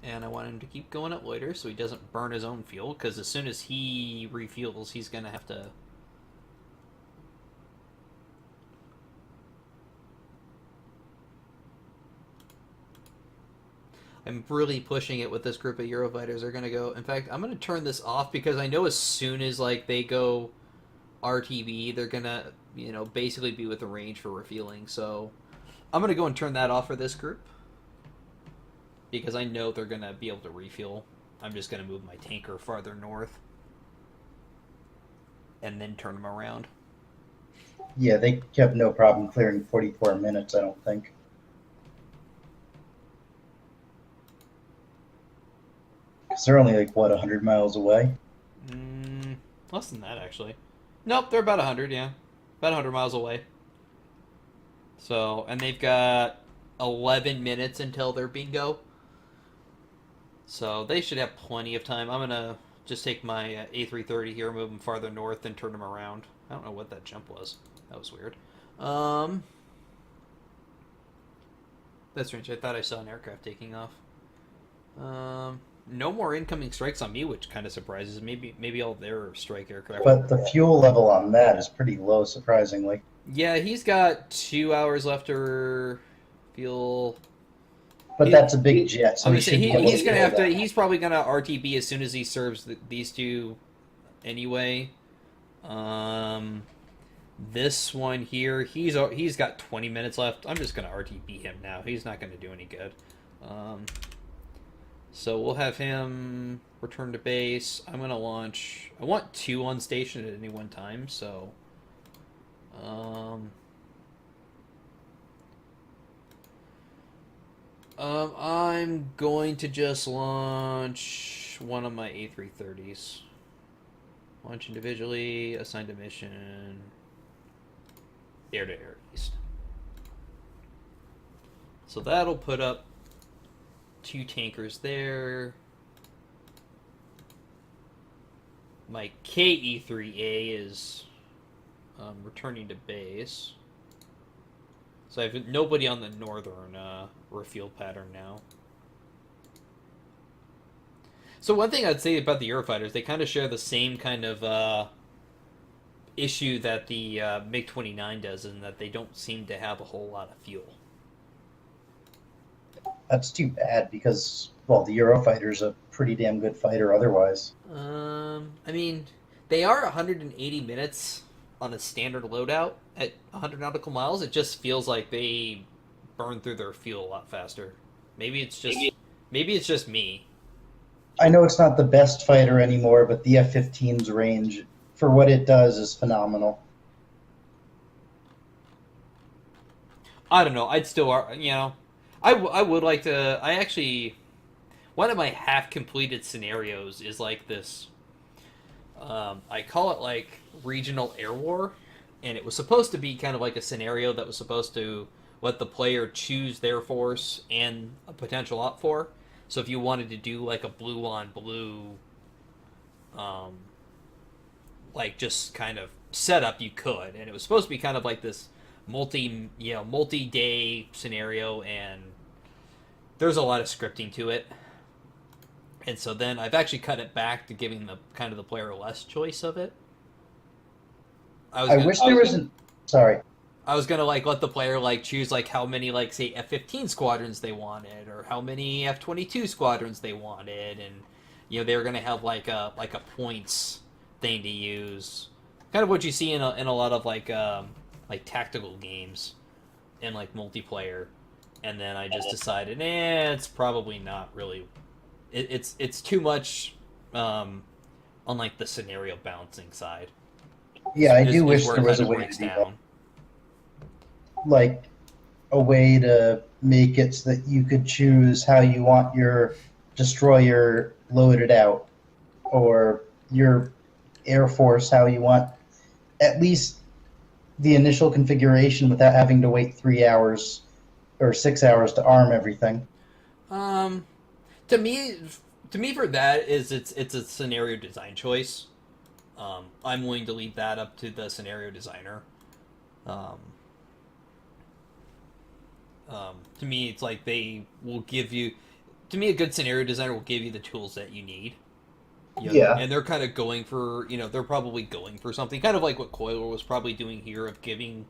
and I want him to keep going at loiter so he doesn't burn his own fuel, because as soon as he refuels, he's going to have to... I'm really pushing it with this group of Eurofighters. Are going to go... In fact, I'm going to turn this off, because I know as soon as like they go RTB, they're going to, basically be with the range for refueling. So I'm going to go and turn that off for this group, because I know they're going to be able to refuel. I'm just going to move my tanker farther north and then turn them around. Yeah, they have no problem clearing 44 minutes, I don't think. Because they're only like, what, 100 miles away? Less than that, actually. Nope, they're about 100, yeah. About 100 miles away. So, and they've got 11 minutes until their bingo. So they should have plenty of time. I'm going to just take my A330 here, move them farther north, and turn them around. I don't know what that jump was. That was weird. That's strange. I thought I saw an aircraft taking off. No more incoming strikes on me, which kind of surprises. Maybe all their strike aircraft. But the fuel level on that is pretty low, surprisingly. Yeah, he's got 2 hours left to fuel. But that's a big jet, so I'm he gonna say should be able he's to gonna do have to. that. He's probably gonna RTB as soon as he serves these two, anyway. This one here, he's got 20 minutes left. I'm just gonna RTB him now. He's not gonna do any good. So we'll have him return to base. I'm gonna launch. I want 2 on station at any one time. So, I'm going to just launch one of my A330s. Launch individually, assigned a mission, air-to-air east. So that'll put up 2 tankers there. My KE3A is returning to base. So I have nobody on the northern refuel pattern now. So one thing I'd say about the Eurofighters, they kind of share the same kind of issue that the MiG-29 does, in that they don't seem to have a whole lot of fuel. That's too bad because, well, the Eurofighter's a pretty damn good fighter otherwise. I mean, they are 180 minutes on a standard loadout at 100 nautical miles. It just feels like they burn through their fuel a lot faster. Maybe it's just me. I know it's not the best fighter anymore, but the F-15's range for what it does is phenomenal. I don't know. I'd still, I would like to. I actually, one of my half completed scenarios is like this. I call it like regional air war, and it was supposed to be kind of like a scenario that was supposed to let the player choose their force and a potential op for. So if you wanted to do like a blue on blue, like just kind of setup, you could, and it was supposed to be kind of like this multi-day scenario, and there's a lot of scripting to it. And so then I've actually cut it back to giving the kind of the player less choice of it. I wish there wasn't. Sorry. I was gonna like let the player like choose like how many like say F-15 squadrons they wanted, or how many F-22 squadrons they wanted, and they were gonna have like a points thing to use, kind of what you see in a lot of like tactical games in like multiplayer. And then I just decided, it's probably not really. It's too much on like the scenario balancing side. Yeah, I do wish there was a way to do that. Like a way to make it so that you could choose how you want your destroyer loaded out, or your Air Force how you want at least the initial configuration without having to wait 3 hours or 6 hours to arm everything. To me, for that is it's a scenario design choice. I'm willing to leave that up to the scenario designer. To me, it's like they will give you to me, a good scenario designer will give you the tools that you need. Yeah, And they're kind of going for, they're probably going for something, kind of like what Coiler was probably doing here of giving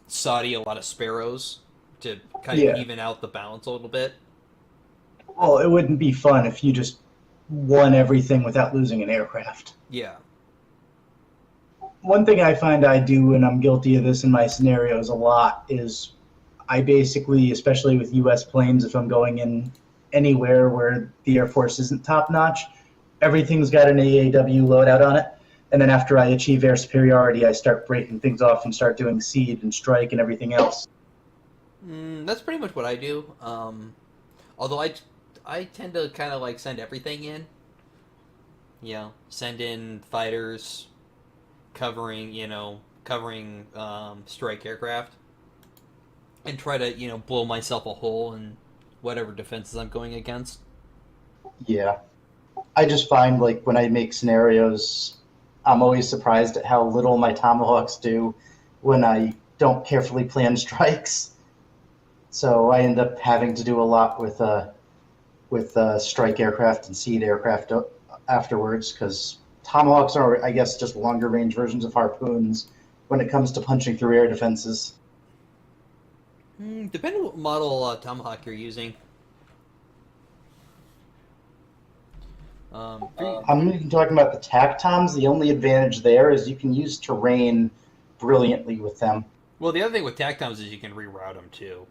Saudi a lot of sparrows to kind of yeah. even out the balance a little bit. Well, it wouldn't be fun if you just won everything without losing an aircraft. Yeah. One thing I find I do, and I'm guilty of this in my scenarios a lot, is I basically, especially with U.S. planes, if I'm going in anywhere where the Air Force isn't top notch, everything's got an AAW loadout on it. And then after I achieve air superiority, I start breaking things off and start doing seed and strike and everything else. That's pretty much what I do. Although I tend to kind of like send everything in. Send in fighters, covering strike aircraft, and try to blow myself a hole in whatever defenses I'm going against. Yeah. I just find like when I make scenarios, I'm always surprised at how little my tomahawks do when I don't carefully plan strikes. So I end up having to do a lot with strike aircraft and seed aircraft afterwards because tomahawks are, I guess, just longer range versions of harpoons when it comes to punching through air defenses. Depending on what model Tomahawk you're using. I'm even talking about the TACTOMs. The only advantage there is you can use terrain brilliantly with them. Well, the other thing with TACTOMs is you can reroute them too.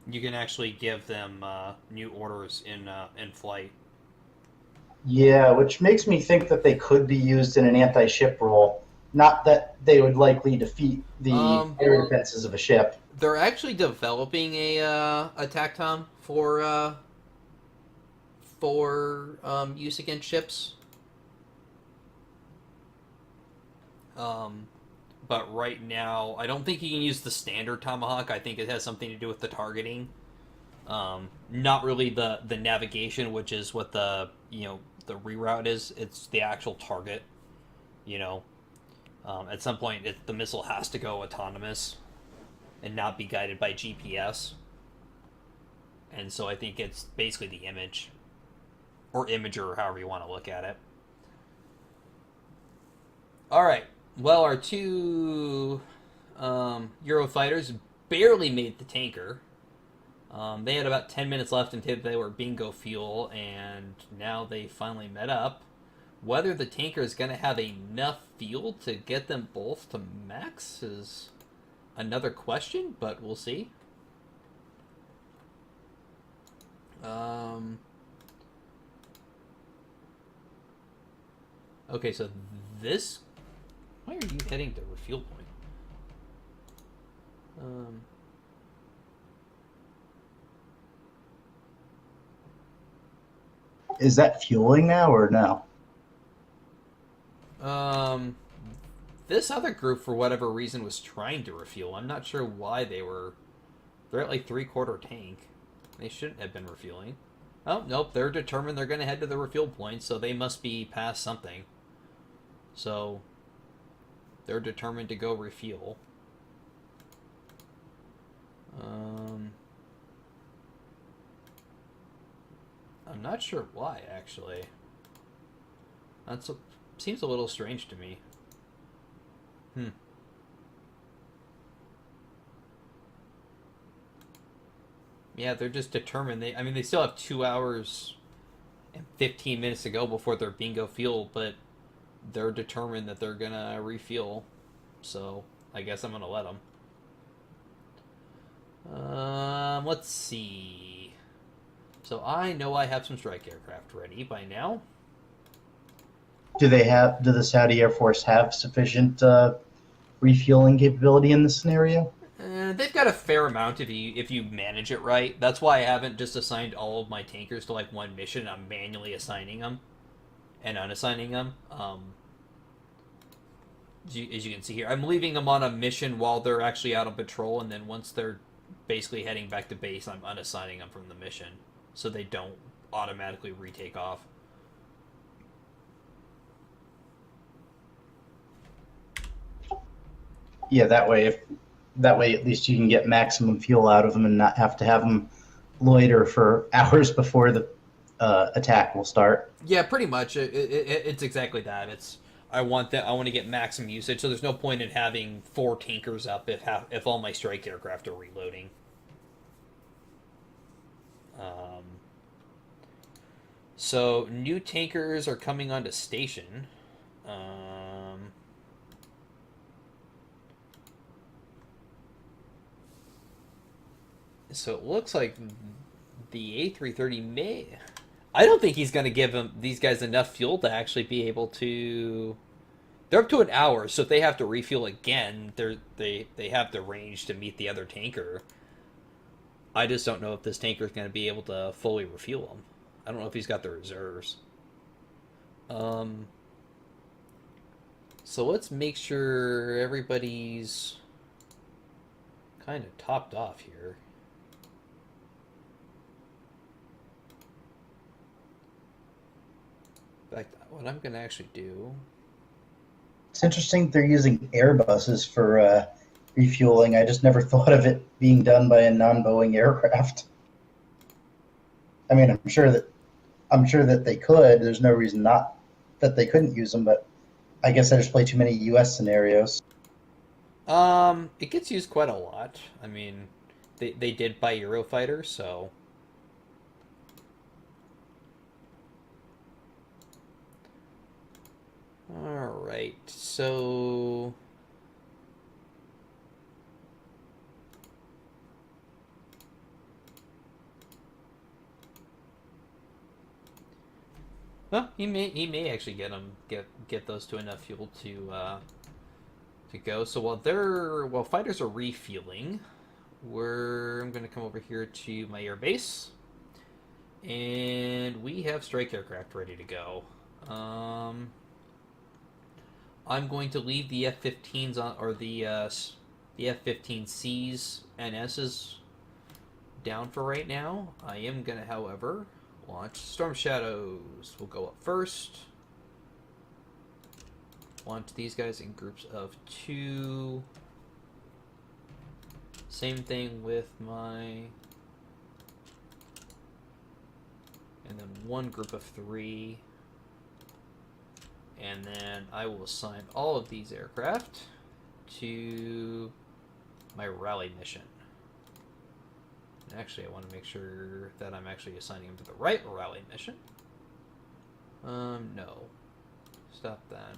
You can actually give them new orders in flight. Yeah, which makes me think that they could be used in an anti-ship role. Not that they would likely defeat the air defenses of a ship. They're actually developing a TACTOM for use against ships. But right now, I don't think you can use the standard Tomahawk. I think it has something to do with the targeting. Not really the navigation, which is what the reroute is. It's the actual target. You know, at some point, the missile has to go autonomous and not be guided by GPS. And so I think it's basically the image, or imager, or however you want to look at it. All right. Well, our two Eurofighters barely made the tanker. They had about 10 minutes left until they were bingo fuel, and now they finally met up. Whether the tanker is going to have enough fuel to get them both to max is another question, but we'll see. Okay, so this... Why are you heading to refuel point? Is that fueling now or no? This other group, for whatever reason, was trying to refuel. I'm not sure why they were... They're at like 3/4 tank. They shouldn't have been refueling. Oh, nope, they're determined they're going to head to the refuel point, so they must be past something. So, they're determined to go refuel. I'm not sure why, actually. Seems a little strange to me. Yeah, they're just determined. They still have 2 hours and 15 minutes to go before their bingo fuel, but they're determined that they're gonna refuel. So I guess I'm gonna let them. Let's see. So I know I have some strike aircraft ready by now. Do the Saudi Air Force have sufficient refueling capability in this scenario? They've got a fair amount if you manage it right. That's why I haven't just assigned all of my tankers to like one mission. I'm manually assigning them and unassigning them. As you can see here, I'm leaving them on a mission while they're actually out on patrol, and then once they're basically heading back to base, I'm unassigning them from the mission so they don't automatically retake off. Yeah, that way if That way, at least you can get maximum fuel out of them and not have to have them loiter for hours before the attack will start. Yeah, pretty much. It's exactly that. I want that. I want to get maximum usage. So there's no point in having 4 tankers up if all my strike aircraft are reloading. Um, so new tankers are coming onto station. So it looks like the A330 may. I don't think he's going to give these guys enough fuel to actually be able to. They're up to an hour, so if they have to refuel again, they have the range to meet the other tanker. I just don't know if this tanker is going to be able to fully refuel them. I don't know if he's got the reserves. So let's make sure everybody's kind of topped off here. In fact, what I'm going to actually do. It's interesting they're using Airbuses for refueling. I just never thought of it being done by a non-Boeing aircraft. I mean, I'm sure that they could. There's no reason not that they couldn't use them, but I guess I just play too many U.S. scenarios. It gets used quite a lot. I mean, they did buy Eurofighter, so. All right, so. Well, he may actually get those to enough fuel to go. So while fighters are refueling, I'm going to come over here to my air base, and we have strike aircraft ready to go. I'm going to leave the F-15s on, or the F-15Cs and S's down for right now. I am going to, however, launch Storm Shadows. Will go up first. Launch these guys in groups of 2. Same thing with my... And then 1 group of 3. And then I will assign all of these aircraft to my rally mission. Actually, I want to make sure that I'm actually assigning them to the right rally mission. No. Stop that.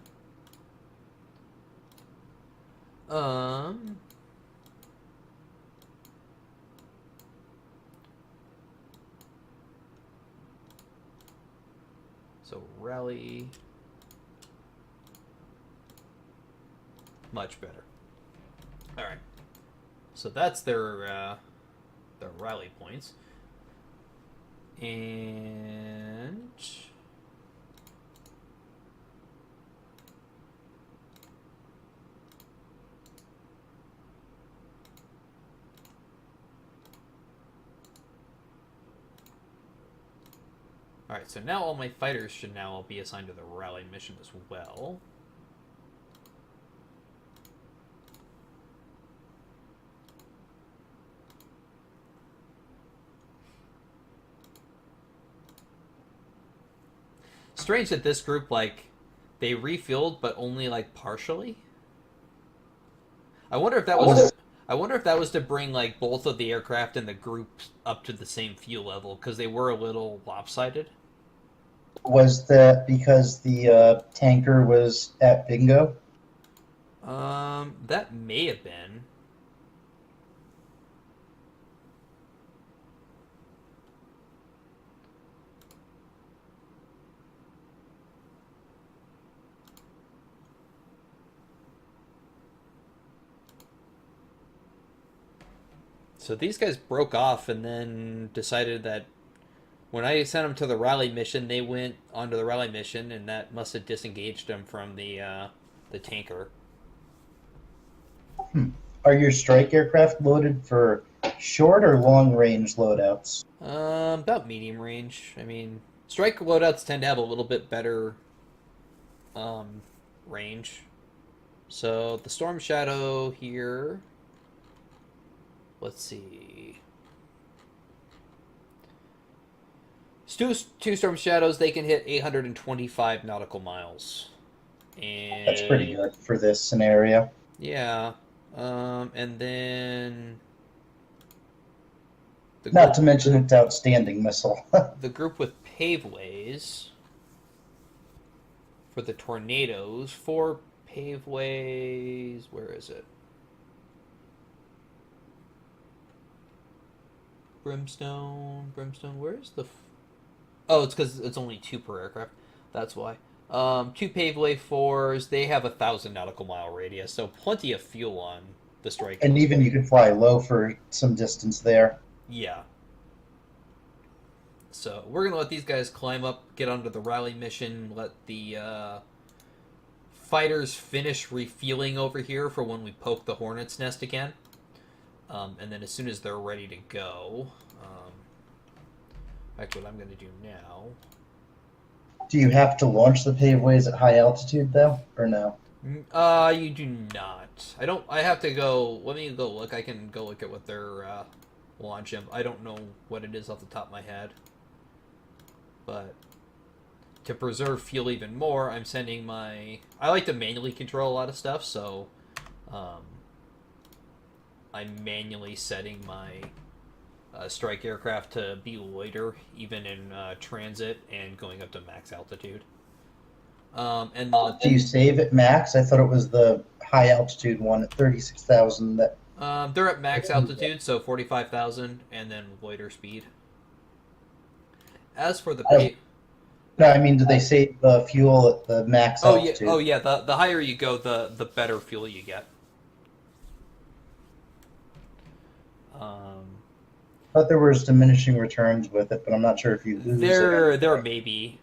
So rally. Much better. All right. So that's their rally points. And all right, so now all my fighters should now all be assigned to the rally mission as well. Strange that this group, like, they refueled, but only, like, partially. I wonder if that was to bring, like, both of the aircraft in the group up to the same fuel level, because they were a little lopsided. Was that because the tanker was at bingo? That may have been. So these guys broke off and then decided that when I sent them to the rally mission, they went onto the rally mission, and that must have disengaged them from the tanker. Are your strike aircraft loaded for short or long range loadouts? About medium range. I mean, strike loadouts tend to have a little bit better range. So the Storm Shadow here Let's see. Two Storm Shadows, they can hit 825 nautical miles. And That's pretty good for this scenario. yeah. And then the Not group, to mention its outstanding missile. the group with paveways for the tornadoes. 4 paveways. Where is it? Brimstone. Where's the? Oh, it's because it's only 2 per aircraft. That's why. 2 paveway 4s. They have 1,000 nautical mile radius, so plenty of fuel on the strike. And even you could fly low for some distance there. Yeah. So we're gonna let these guys climb up, get onto the rally mission, let the fighters finish refueling over here for when we poke the hornet's nest again. And then as soon as they're ready to go, actually, what I'm going to do now. Do you have to launch the paveways at high altitude though, or no? You do not. I don't. I have to go. Let me go look. I can go look at what their launch. I don't know what it is off the top of my head, but to preserve fuel even more, I'm sending my. I like to manually control a lot of stuff, so I'm manually setting my strike aircraft to be loiter, even in transit and going up to max altitude. And Do you save at max? I thought it was the high altitude one at 36,000 that. they're at max altitude, so 45,000, and then loiter speed. As for the No, I mean, do they save fuel at the max altitude? yeah. The higher you go, the better fuel you get. I thought there was diminishing returns with it, but I'm not sure if you lose it. There may be.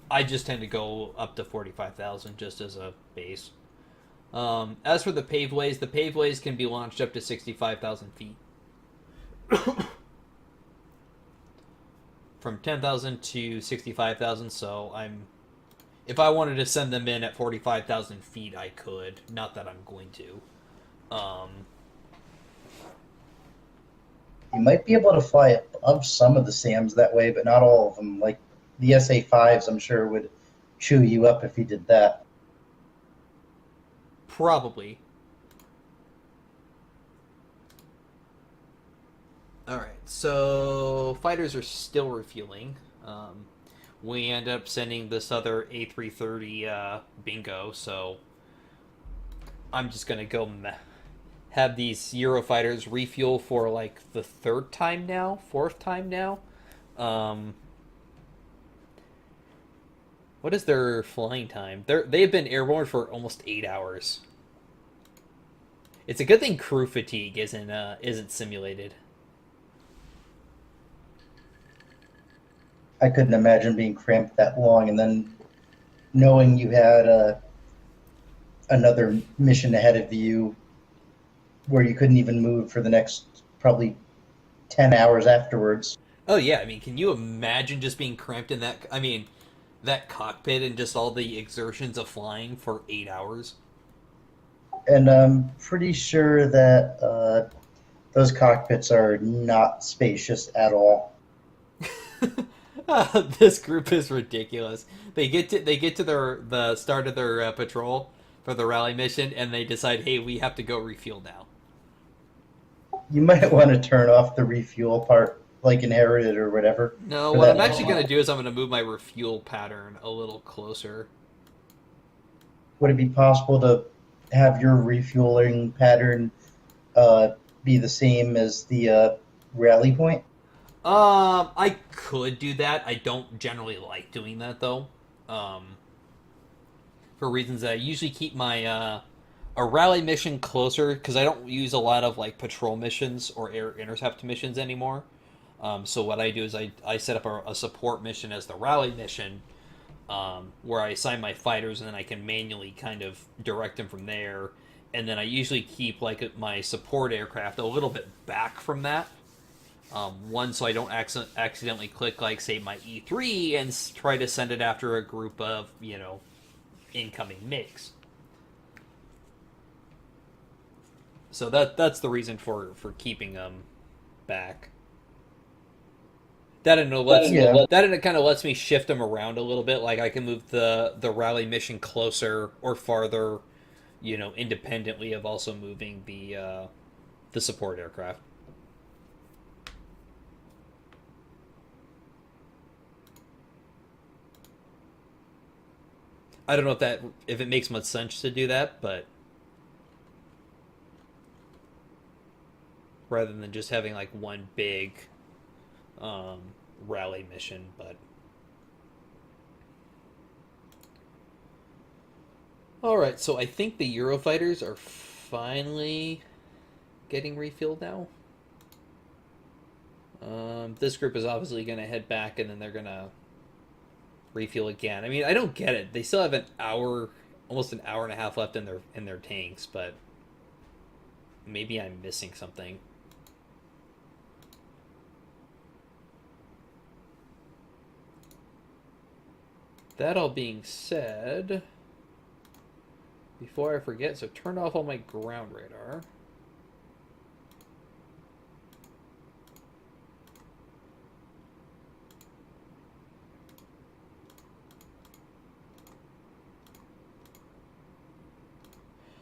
I just tend to go up to 45,000 just as a base. As for the paveways can be launched up to 65,000 feet. From 10,000 to 65,000, so if I wanted to send them in at 45,000 feet, I could. Not that I'm going to. You might be able to fly above some of the SAMs that way, but not all of them. Like the SA-5s, I'm sure would chew you up if you did that. Probably. Alright, so fighters are still refueling. We end up sending this other A330 bingo, so I'm just going to go have these Eurofighters refuel for like the 4th time now. What is their flying time? They've been airborne for almost 8 hours. It's a good thing crew fatigue isn't simulated. I couldn't imagine being cramped that long, and then knowing you had another mission ahead of you where you couldn't even move for the next probably 10 hours afterwards. Oh yeah, I mean, can you imagine just being cramped in that? I mean, that cockpit and just all the exertions of flying for 8 hours. And I'm pretty sure that those cockpits are not spacious at all. This group is ridiculous. They get to the start of their patrol for the rally mission, and they decide, hey, we have to go refuel now. You might want to turn off the refuel part, like inherited or whatever. No, what I'm actually going to do is I'm going to move my refuel pattern a little closer. Would it be possible to have your refueling pattern be the same as the rally point? I could do that. I don't generally like doing that though. For reasons that I usually keep my a rally mission closer because I don't use a lot of like patrol missions or air intercept missions anymore. So what I do is I set up a support mission as the rally mission, where I assign my fighters and then I can manually kind of direct them from there. And then I usually keep like my support aircraft a little bit back from that. One, so I don't accidentally click, like, say, my E3 and try to send it after a group of, incoming MiGs. So that's the reason for keeping them back. Yeah. That and it kind of lets me shift them around a little bit. Like I can move the rally mission closer or farther, independently of also moving the support aircraft. I don't know if it makes much sense to do that, but rather than just having like one big um, rally mission, but all right. So I think the Eurofighters are finally getting refueled now. This group is obviously going to head back, and then they're going to refuel again. I mean, I don't get it. They still have almost an hour and a half left in their tanks, but maybe I'm missing something. That all being said, before I forget, so turn off all my ground radar.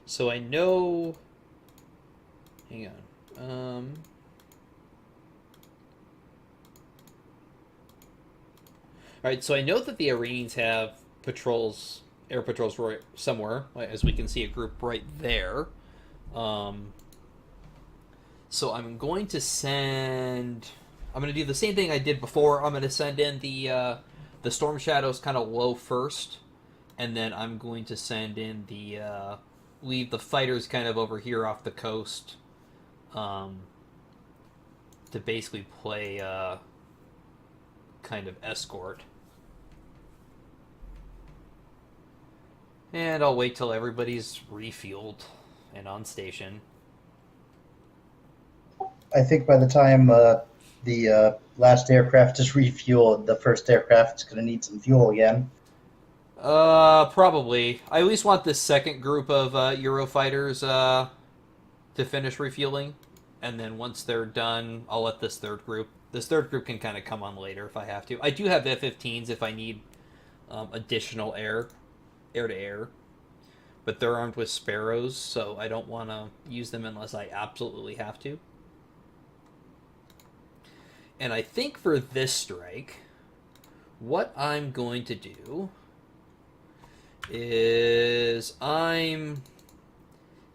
So I know. Hang on. All right, so I know that the Iranians have air patrols right somewhere, as we can see a group right there. Um, so I'm going to send. I'm going to do the same thing I did before. I'm going to send in the Storm Shadows kind of low first, and then I'm going to send in leave the fighters kind of over here off the coast, to basically play kind of escort. And I'll wait till everybody's refueled and on station. I think by the time the last aircraft is refueled, the first aircraft is going to need some fuel again. Probably. I at least want this second group of Eurofighters to finish refueling, and then once they're done, I'll let this third group. This third group can kind of come on later if I have to. I do have F-15s if I need additional air to air, but they're armed with Sparrows, so I don't want to use them unless I absolutely have to. And I think for this strike, what I'm going to do is I'm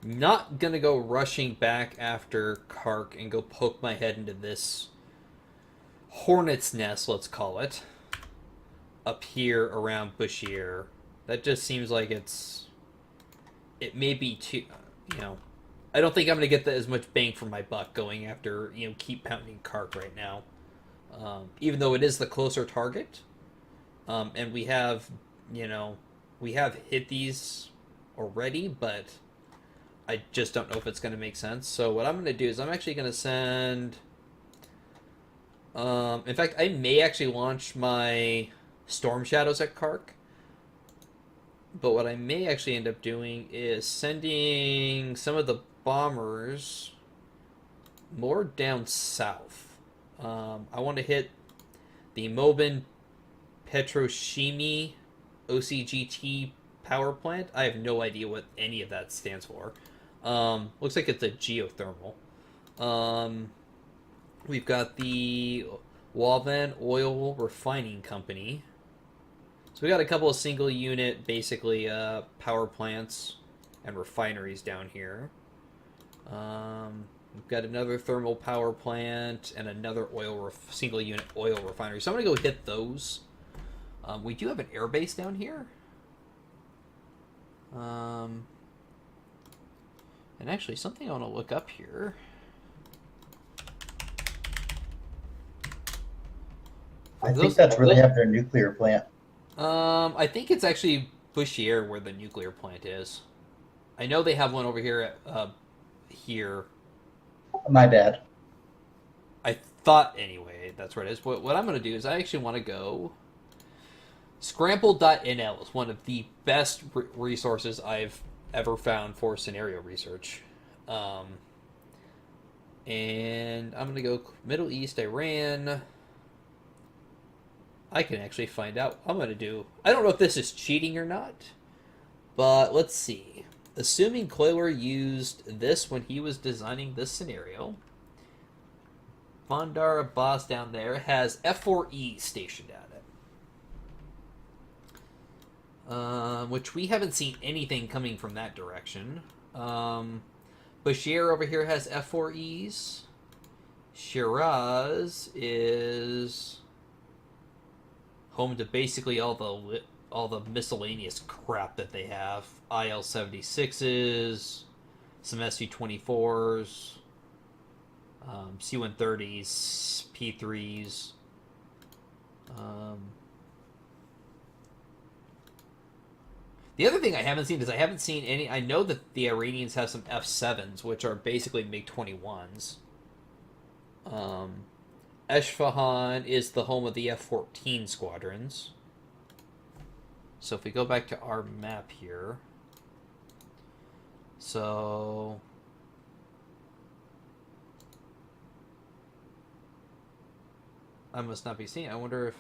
not going to go rushing back after Kark and go poke my head into this hornet's nest, let's call it, up here around Bushehr. That just seems like it may be too, I don't think I'm going to get as much bang for my buck going after, keep pounding Kark right now. Even though it is the closer target, and we have hit these already, but I just don't know if it's going to make sense. So what I'm going to do is I'm actually going to send. In fact, I may actually launch my Storm Shadows at Kark. But what I may actually end up doing is sending some of the bombers more down south. I want to hit the Mobin Petrochimi OCGT power plant. I have no idea what any of that stands for. Looks like it's a geothermal. We've got the Wavan Oil Refining Company. So we got a couple of single unit, basically, power plants and refineries down here. We've got another thermal power plant and another single unit oil refinery. So I'm going to go hit those. We do have an air base down here. And actually, something I want to look up here. I think that's where they have their nuclear plant. I think it's actually Bushehr where the nuclear plant is. I know they have one over here here. My bad. I thought anyway, that's where it is. What I'm going to do is I actually want to go. Scramble.nl is one of the best resources I've ever found for scenario research. And I'm going to go Middle East, Iran. I can actually find out. I'm going to do... I don't know if this is cheating or not, but let's see. Assuming Kloiler used this when he was designing this scenario, Bandar Abbas down there has F4E stationed at it. Which we haven't seen anything coming from that direction. Bashir over here has F4Es. Shiraz is home to basically all the miscellaneous crap that they have. IL-76s, some SU-24s, C-130s, P-3s. The other thing I haven't seen is I haven't seen any... I know that the Iranians have some F-7s, which are basically MiG-21s. Esfahan is the home of the F-14 squadrons. So if we go back to our map here... So... I must not be seeing. I wonder if...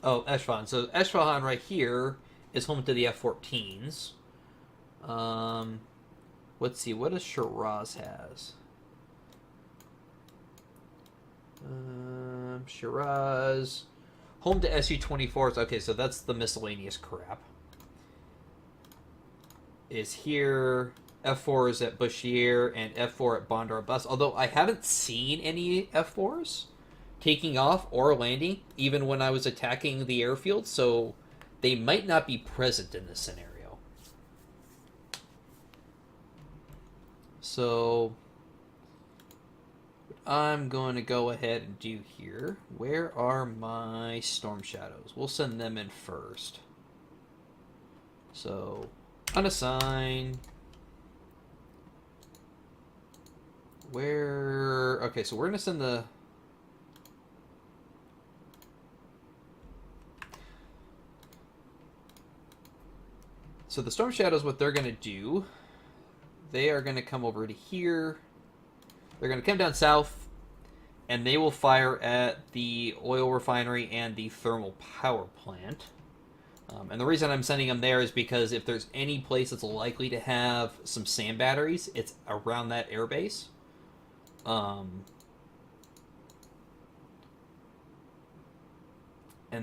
Oh, Esfahan. So Esfahan right here is home to the F-14s. Let's see. What does Shiraz has? Shiraz. Home to SU-24s. Okay, so that's the miscellaneous crap. Is here. F4 is at Bashir and F4 at Bandar Abbas. Although I haven't seen any F4s taking off or landing, even when I was attacking the airfield, so they might not be present in this scenario. So what I'm going to go ahead and do here, where are my Storm Shadows? We'll send them in first. So unassign. Where... Okay, so we're going to send the... So the Storm Shadows, what they're going to do, they are going to come over to here. They're going to come down south, and they will fire at the oil refinery and the thermal power plant. And the reason I'm sending them there is because if there's any place that's likely to have some sand batteries, it's around that airbase. And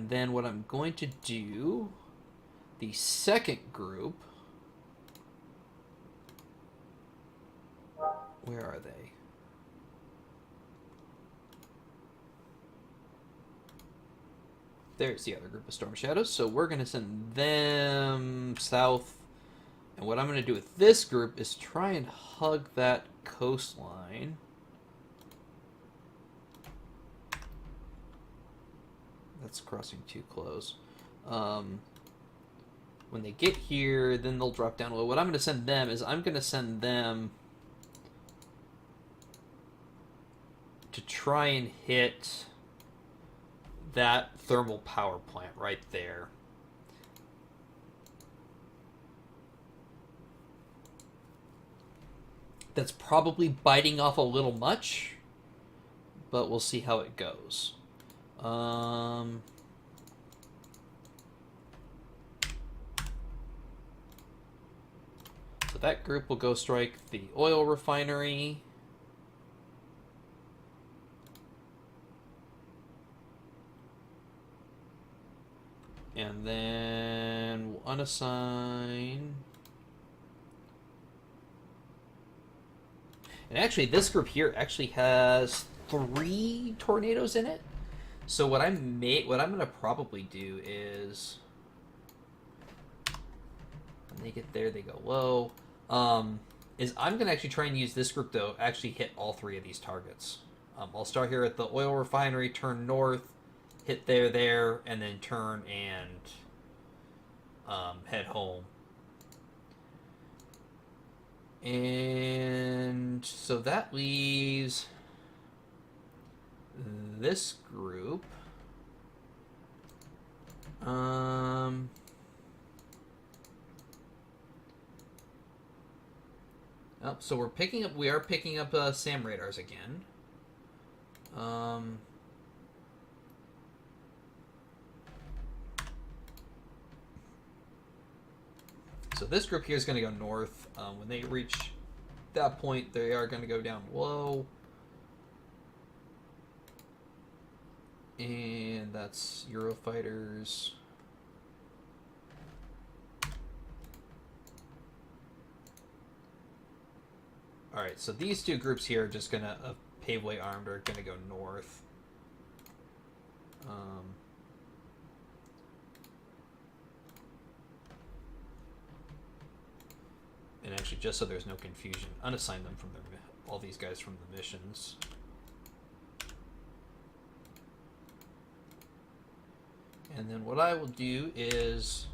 then what I'm going to do, the second group, where are they? There's the other group of Storm Shadows. So we're going to send them south. And what I'm going to do with this group is try and hug that coastline. That's crossing too close. When they get here, then they'll drop down a little. What I'm going to send them is I'm going to send them to try and hit that thermal power plant right there. That's probably biting off a little much, but we'll see how it goes. So that group will go strike the oil refinery. And then we'll unassign. And actually, this group here actually has 3 tornadoes in it. So what I'm going to probably do is, when they get there, they go low. Is I'm going to actually try and use this group to actually hit all 3 of these targets. I'll start here at the oil refinery, turn north, hit there, and then turn and head home. And so that leaves this group. Oh, so we are picking up SAM radars again. So this group here is going to go north. When they reach that point, they are going to go down low. And that's Eurofighters. Alright, so these two groups here are just going to, paveway armed, are going to go north. And actually, just so there's no confusion, unassign them from all these guys from the missions. And then what I will do is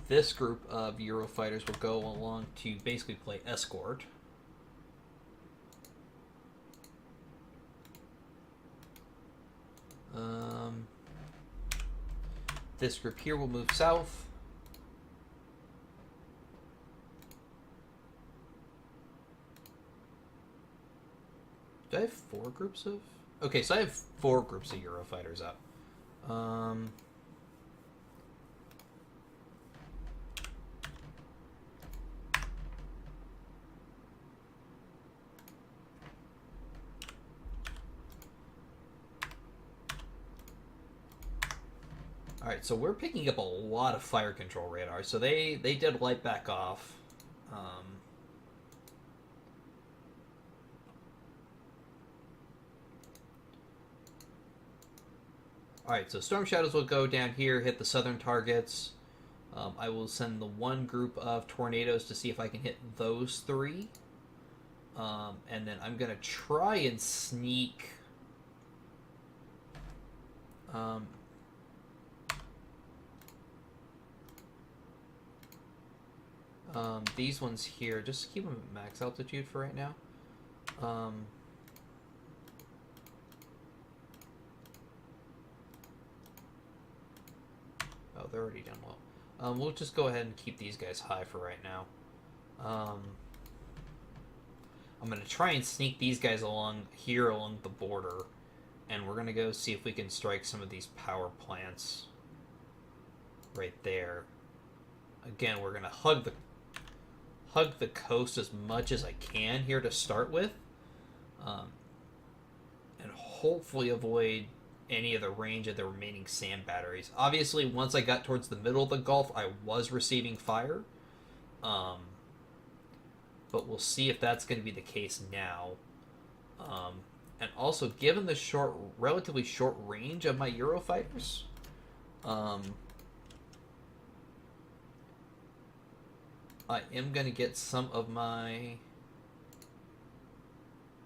this group of Eurofighters will go along to basically play escort. This group here will move south. Do I have 4 groups of... Okay, so I have 4 groups of Eurofighters up. Alright, so we're picking up a lot of fire control radar. So they did light back off. Alright, so Storm Shadows will go down here, hit the southern targets. I will send the one group of tornadoes to see if I can hit those 3. And then I'm going to try and sneak... these ones here, just keep them at max altitude for right now. Oh, they're already down low. We'll just go ahead and keep these guys high for right now. I'm going to try and sneak these guys along here along the border, and we're going to go see if we can strike some of these power plants right there. Again, we're going to hug the coast as much as I can here to start with, and hopefully avoid any of the range of the remaining SAM batteries. Obviously, once I got towards the middle of the Gulf, I was receiving fire, but we'll see if that's going to be the case now. And also, given the relatively short range of my Eurofighters, I am going to get some of my...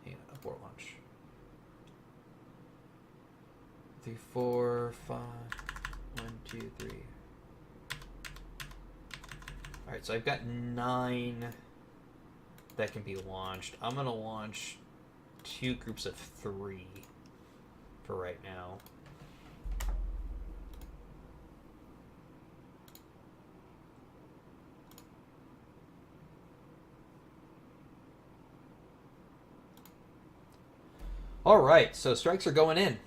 Hang on, abort launch. 3, 4, 5... 1, 2, 3... Alright, so I've got 9 that can be launched. I'm going to launch 2 groups of 3 for right now. All right, so strikes are going in.